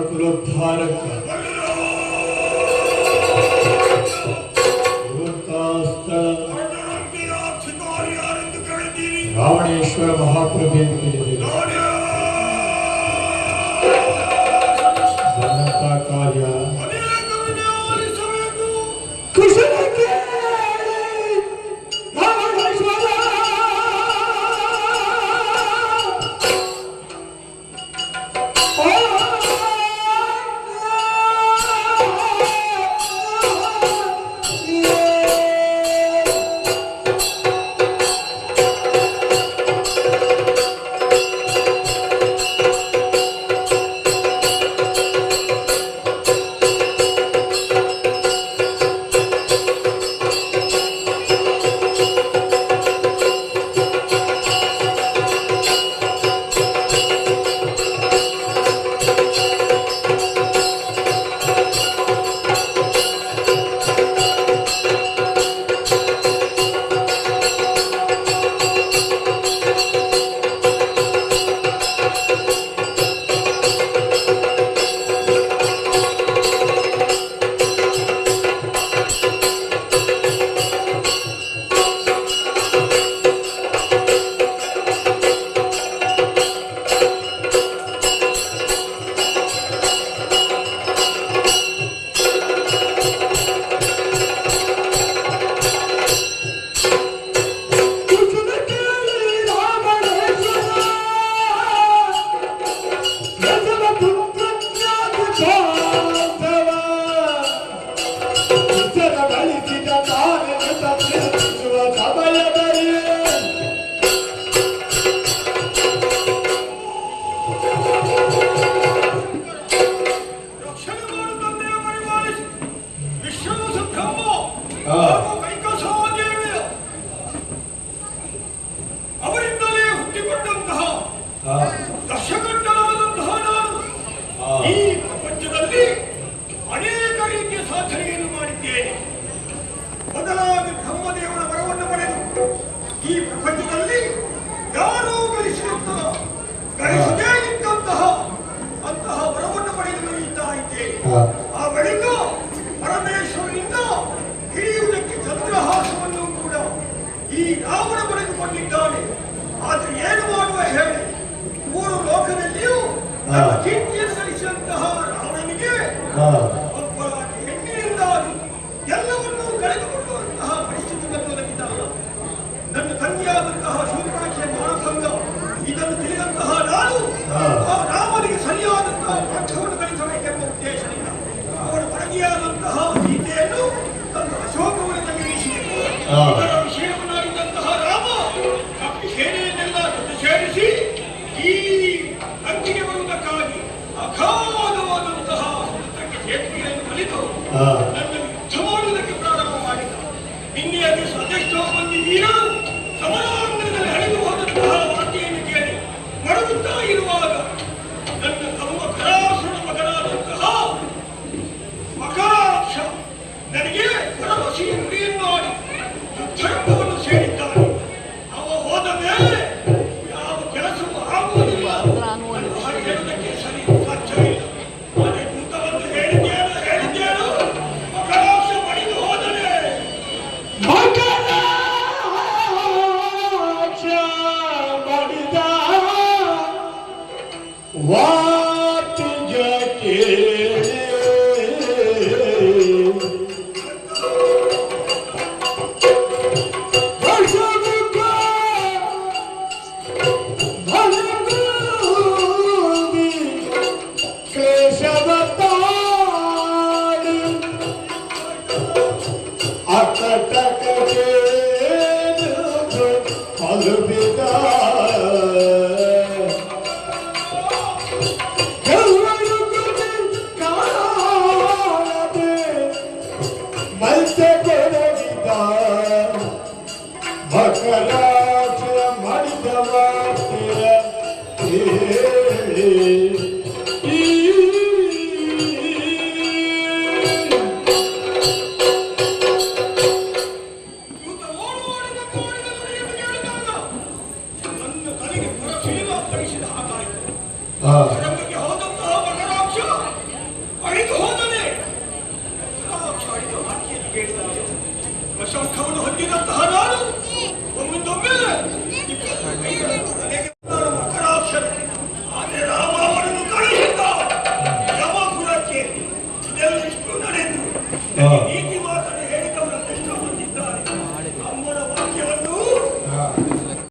ಕುಲೋದ್ಧಾರಕ ರಾವಣೇಶ್ವರ ಮಹಾಪ್ರಭು ಎಂದು ಕೇಳಿದ್ದೇವೆ. ಬಂದಂತ ಕಾರ್ಯ ಅವರಿಂದಲೇ ಹುಟ್ಟಿಕೊಂಡಂತಹ ದಶಗಂಟನಾದಂತಹ ನಾನು ಈ ಪ್ರಪಂಚದಲ್ಲಿ ಅನೇಕ ರೀತಿಯ ಸಾಧನೆಯನ್ನು ಮಾಡಿದ್ದೇನೆ. ಮೊದಲಾಗಿ ಬ್ರಹ್ಮದೇವರ ವರವನ್ನು ಪಡೆದು ಈ ಪ್ರಪಂಚದಲ್ಲಿ ಯಾರೂ ಗಳಿಸದೇ ಇದ್ದಂತಹ ಅಂತಹ ವರವನ್ನು ಪಡೆದು ಮೆರೆಯುತ್ತಾ ಇದ್ದೇನೆ. ಆ ಬಳಿಕ ಪರಮೇಶ್ವರನಿಂದ ಹಿಡಿಯುವುದಕ್ಕೆ ಚಂದ್ರಹಾಸವನ್ನು ಕೂಡ ಈ ರಾವಣ ಪಡೆದುಕೊಂಡಿದ್ದಾನೆ. ಆದ್ರೆ ಏನು ಮಾಡುವ ಹೇಳಿ, ಮೂರು ಲೋಕದಲ್ಲಿಯೂ ಕೀರ್ತಿಯನ್ನು ಗಳಿಸಿದಂತಹ ರಾವಣನಿಗೆ ಒಬ್ಬರಾಗಿ ಹೆಣ್ಣಿನಿಂದಾಗಿ ಎಲ್ಲವನ್ನೂ ಕಳೆದುಕೊಳ್ಳುವಂತಹ ಪರಿಸ್ಥಿತಿ ಬಂದೊದಗಿದ್ದಲ್ಲ. ನನ್ನ ತಂಗಿಯಾದಂತಹ ಶೂರ್ಪಣಖಿಯ ಮಾನಭಂಗ ಇದನ್ನು ತಿಳಿದಂತಹ ನಾನು ಆ ರಾಮನಿಗೆ ಸರಿಯಾದಂತಹ ಪಾಠವನ್ನು ಕಲಿಸಬೇಕೆಂಬ ಉದ್ದೇಶದಿಂದ ಅವರ ಪರಗಿಯಾದಂತಹ ಸೀತೆಯನ್ನು ತನ್ನ ಅಶೋಕವನದಲ್ಲಿ ಇರಿಸಿದೆ. ವಿಷಯವನ್ನಾಗಿದ್ದಂತಹ ರಾಮ ಸೇನೆಯನ್ನೆಲ್ಲ ಜೊತೆ ಸೇರಿಸಿ ಈ ಅಂಕಿಗೆ ಬರುವುದಕ್ಕಾಗಿ ಅಗಾಧವಾದಂತಹ ಸಮುದ್ರಕ್ಕೆ ಸೇತುವೆಯನ್ನು ಕಲಿತು ನನ್ನನ್ನು ಯುದ್ಧ ಮಾಡುವುದಕ್ಕೆ ಪ್ರಾರಂಭ ಮಾಡಿದ. ನಿನ್ನೆಯ ದಿವಸ ಅದೆಷ್ಟೋ ಮಂದಿ ವೀರರು ಸಮರಾಂಗಣದಲ್ಲಿ ಅಳಿದು ಹೋದಂತಹ ವಾರ್ತೆಯನ್ನು ಕೇಳಿ ಮಡಗುತ್ತಾ ಇರುವಾಗ ನನ್ನ ತಮ್ಮ ಕರಾಸುರ ಮಗನಾದಂತಹ ಮಕರಾಕ್ಷ ನನಗೆ ಭರವಸೆಯ ಗುರಿಯನ್ನು ಮಾಡಿ ಯುದ್ಧರಂಗವನ್ನು ಸೇರಿದ್ದಾನೆ. ಅವ ಹೋದ ಮೇಲೆ ಯಾವ ಕೆಲಸವೂ ಆಗುವುದಿಲ್ಲ. ಹೇಳುವುದಕ್ಕೆ ಸರಿ ಸಾಧ್ಯವಿಲ್ಲ. ಅದೇ ಭೂತವನ್ನು ಹೇಳಿದ್ದೇನು ಮಕರಾಕ್ಷ ಮಡಿದು ಹೋದನೆ. What did you do?